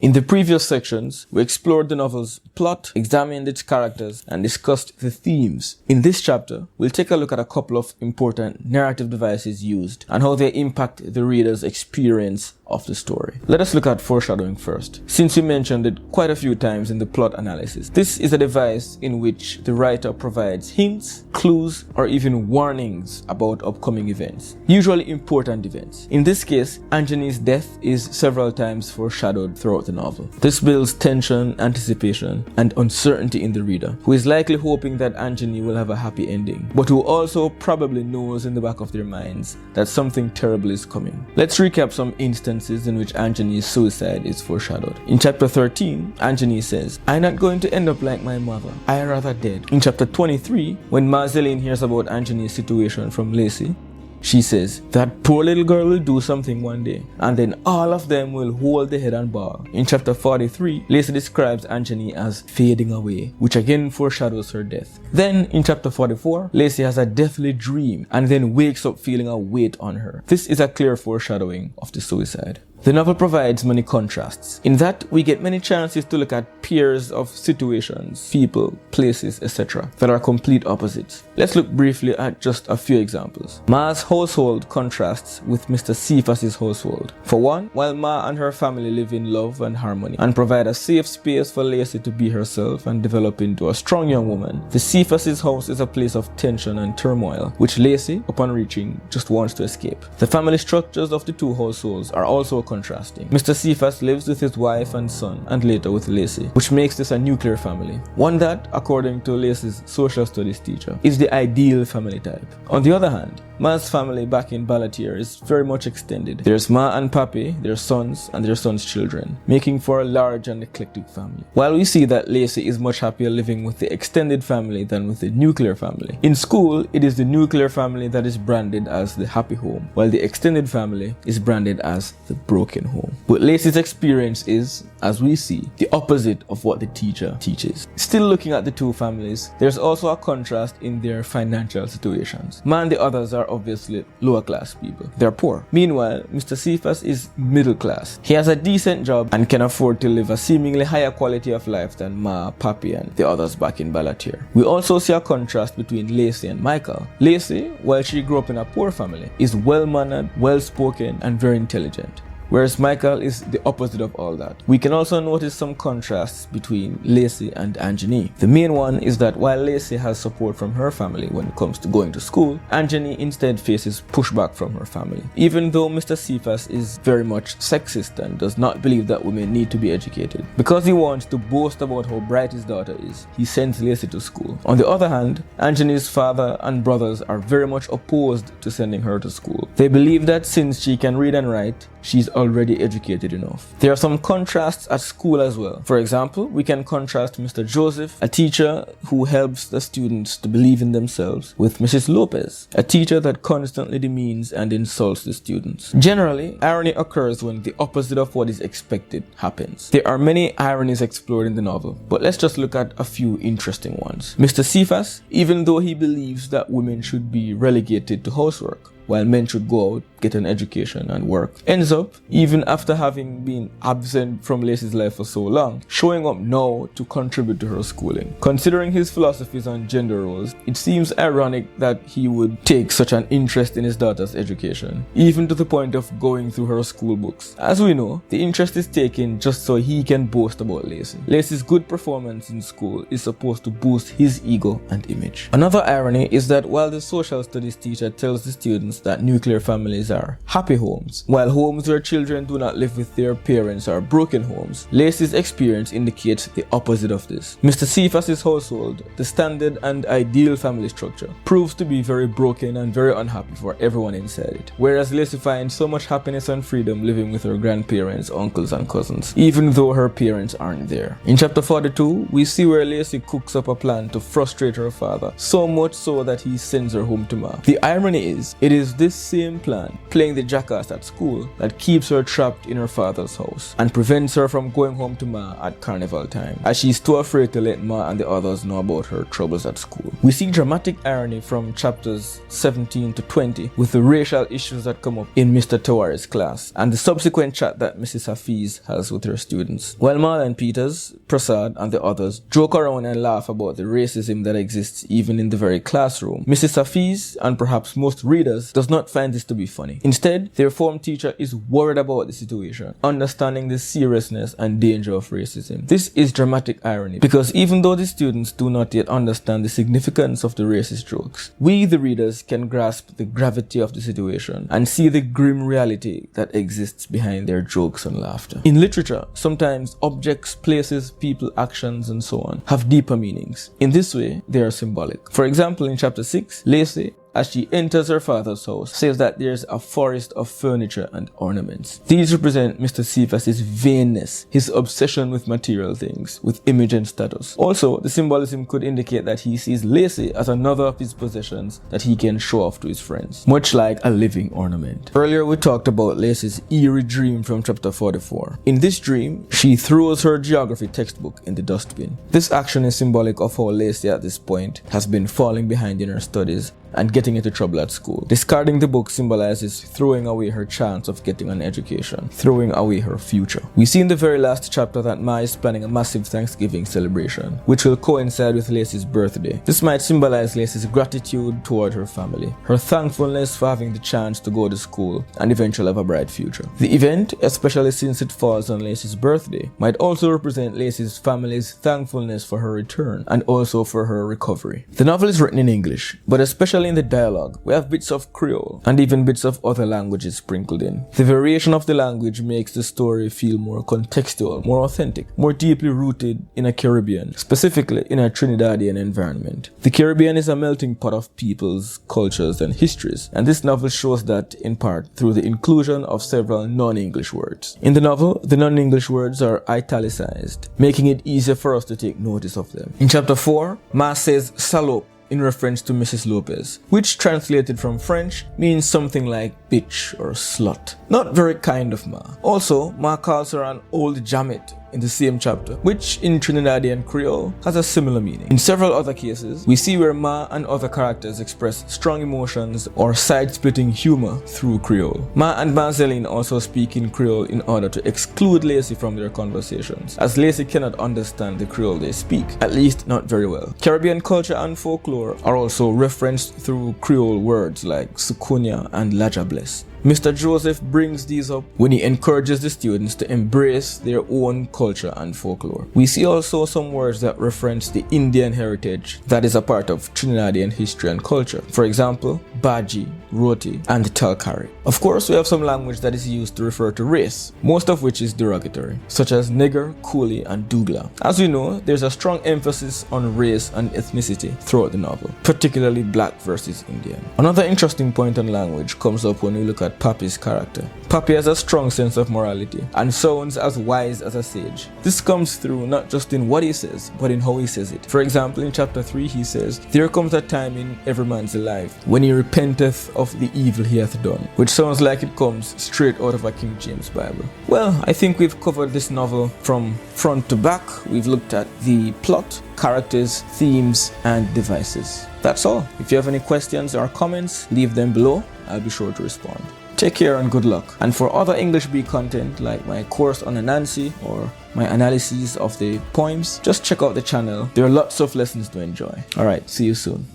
In the previous sections, we explored the novel's plot, examined its characters, and discussed the themes. In this chapter, we'll take a look at a couple of important narrative devices used and how they impact the reader's experience of the story. Let us look at foreshadowing first, since we mentioned it quite a few times in the plot analysis. This is a device in which the writer provides hints, clues, or even warnings about upcoming events, usually important events. In this case, Anjani's death is several times foreshadowed throughout the novel. This builds tension, anticipation, and uncertainty in the reader, who is likely hoping that Anjani will have a happy ending, but who also probably knows in the back of their minds that something terrible is coming. Let's recap some instances in which Anjani's suicide is foreshadowed. In chapter 13, Anjani says, "I'm not going to end up like my mother. I rather dead." In chapter 23, when Marceline hears about Anjani's situation from Lacey, she says, "That poor little girl will do something one day, and then all of them will hold their head and bawl." In chapter 43, Lacey describes Anjani as fading away, which again foreshadows her death. Then, in chapter 44, Lacey has a deathly dream and then wakes up feeling a weight on her. This is a clear foreshadowing of the suicide. The novel provides many contrasts. In that, we get many chances to look at pairs of situations, people, places, etc. that are complete opposites. Let's look briefly at just a few examples. Ma's household contrasts with Mr. Cephas's household. For one, while Ma and her family live in love and harmony and provide a safe space for Lacey to be herself and develop into a strong young woman, the Cephas's house is a place of tension and turmoil, which Lacey, upon reaching, just wants to escape. The family structures of the two households are also contrasting. Mr. Cephas lives with his wife and son, and later with Lacey, which makes this a nuclear family. One that, according to Lacey's social studies teacher, is the ideal family type. On the other hand, Ma's family back in Balatier is very much extended. There's Ma and Papi, their sons, and their sons' children, making for a large and eclectic family. While we see that Lacey is much happier living with the extended family than with the nuclear family. In school, it is the nuclear family that is branded as the happy home, while the extended family is branded as the broken home. But Lacey's experience is, as we see, the opposite of what the teacher teaches. Still looking at the two families, there's also a contrast in their financial situations. Ma and the others are obviously lower class people. They're poor. Meanwhile, Mr. Cephas is middle class. He has a decent job and can afford to live a seemingly higher quality of life than Ma, Papi, and the others back in Balatier. We also see a contrast between Lacey and Michael. Lacey, while she grew up in a poor family, is well-mannered, well-spoken, and very intelligent, whereas Michael is the opposite of all that. We can also notice some contrasts between Lacey and Anjani. The main one is that while Lacey has support from her family when it comes to going to school, Anjani instead faces pushback from her family. Even though Mr. Cephas is very much sexist and does not believe that women need to be educated, because he wants to boast about how bright his daughter is, he sends Lacey to school. On the other hand, Anjani's father and brothers are very much opposed to sending her to school. They believe that since she can read and write, she's already educated enough. There are some contrasts at school as well. For example, we can contrast Mr. Joseph, a teacher who helps the students to believe in themselves, with Mrs. Lopez, a teacher that constantly demeans and insults the students. Generally, irony occurs when the opposite of what is expected happens. There are many ironies explored in the novel, but let's just look at a few interesting ones. Mr. Cephas, even though he believes that women should be relegated to housework, while men should go out, get an education, and work, ends up, even after having been absent from Lacey's life for so long, showing up now to contribute to her schooling. Considering his philosophies on gender roles, it seems ironic that he would take such an interest in his daughter's education, even to the point of going through her school books. As we know, the interest is taken just so he can boast about Lacey. Lacey's good performance in school is supposed to boost his ego and image. Another irony is that while the social studies teacher tells the students that nuclear families are happy homes, while homes where children do not live with their parents are broken homes, Lacey's experience indicates the opposite of this. Mr. Cephas's household, the standard and ideal family structure, proves to be very broken and very unhappy for everyone inside it, whereas Lacey finds so much happiness and freedom living with her grandparents, uncles, and cousins, even though her parents aren't there. In chapter 42, we see where Lacey cooks up a plan to frustrate her father, so much so that he sends her home to Ma. The irony is, it is is this same plan, playing the jackass at school, that keeps her trapped in her father's house and prevents her from going home to Ma at carnival time, as she's too afraid to let Ma and the others know about her troubles at school. We see dramatic irony from chapters 17 to 20 with the racial issues that come up in Mr. Tawari's class and the subsequent chat that Mrs. Hafiz has with her students. While Marlon Peters, Prasad and the others joke around and laugh about the racism that exists even in the very classroom, Mrs. Hafiz, and perhaps most readers, does not find this to be funny. Instead, their form teacher is worried about the situation, understanding the seriousness and danger of racism. This is dramatic irony, because even though the students do not yet understand the significance of the racist jokes, we, the readers, can grasp the gravity of the situation and see the grim reality that exists behind their jokes and laughter. In literature, sometimes objects, places, people, actions, and so on have deeper meanings. In this way, they are symbolic. For example, in chapter 6, Lacey, as she enters her father's house, says that there's a forest of furniture and ornaments. These represent Mr. Cephas's vainness, his obsession with material things, with image and status. Also, the symbolism could indicate that he sees Lacey as another of his possessions that he can show off to his friends, much like a living ornament. Earlier we talked about Lacey's eerie dream from chapter 44. In this dream, she throws her geography textbook in the dustbin. This action is symbolic of how Lacey at this point has been falling behind in her studies and getting into trouble at school. Discarding the book symbolizes throwing away her chance of getting an education, throwing away her future. We see in the very last chapter that Ma is planning a massive Thanksgiving celebration, which will coincide with Lacey's birthday. This might symbolize Lacey's gratitude toward her family, her thankfulness for having the chance to go to school and eventually have a bright future. The event, especially since it falls on Lacey's birthday, might also represent Lacey's family's thankfulness for her return and also for her recovery. The novel is written in English, but especially in the dialogue, we have bits of Creole and even bits of other languages sprinkled in. The variation of the language makes the story feel more contextual, more authentic, more deeply rooted in a Caribbean, specifically in a Trinidadian environment. The Caribbean is a melting pot of peoples, cultures, and histories, and this novel shows that in part through the inclusion of several non-English words. In the novel, the non-English words are italicized, making it easier for us to take notice of them. In chapter 4, Ma says salope in reference to Mrs. Lopez, which translated from French means something like bitch or slut. Not very kind of Ma. Also, Ma calls her an old jamet in the same chapter, which in Trinidadian Creole has a similar meaning. In several other cases, we see where Ma and other characters express strong emotions or side-splitting humor through Creole. Ma and Marceline also speak in Creole in order to exclude Lacey from their conversations, as Lacey cannot understand the Creole they speak, at least not very well. Caribbean culture and folklore are also referenced through Creole words like Sukunya and Lajables. Mr. Joseph brings these up when he encourages the students to embrace their own culture and folklore. We see also some words that reference the Indian heritage that is a part of Trinidadian history and culture. For example, Baji, Roti, and Talkari. Of course, we have some language that is used to refer to race, most of which is derogatory, such as nigger, coolie, and dougla. As we know, there's a strong emphasis on race and ethnicity throughout the novel, particularly black versus Indian. Another interesting point on language comes up when we look at Papi's character. Papi has a strong sense of morality and sounds as wise as a sage. This comes through not just in what he says, but in how he says it. For example, in chapter 3 he says, "There comes a time in every man's life when he repenteth of the evil he hath done," which sounds like it comes straight out of a King James Bible. Well, I think we've covered this novel from front to back. We've looked at the plot, characters, themes, and devices. That's all. If you have any questions or comments, leave them below. I'll be sure to respond. Take care and good luck. And for other English B content like my course on Anansi or my analyses of the poems, just check out the channel. There are lots of lessons to enjoy. Alright, see you soon.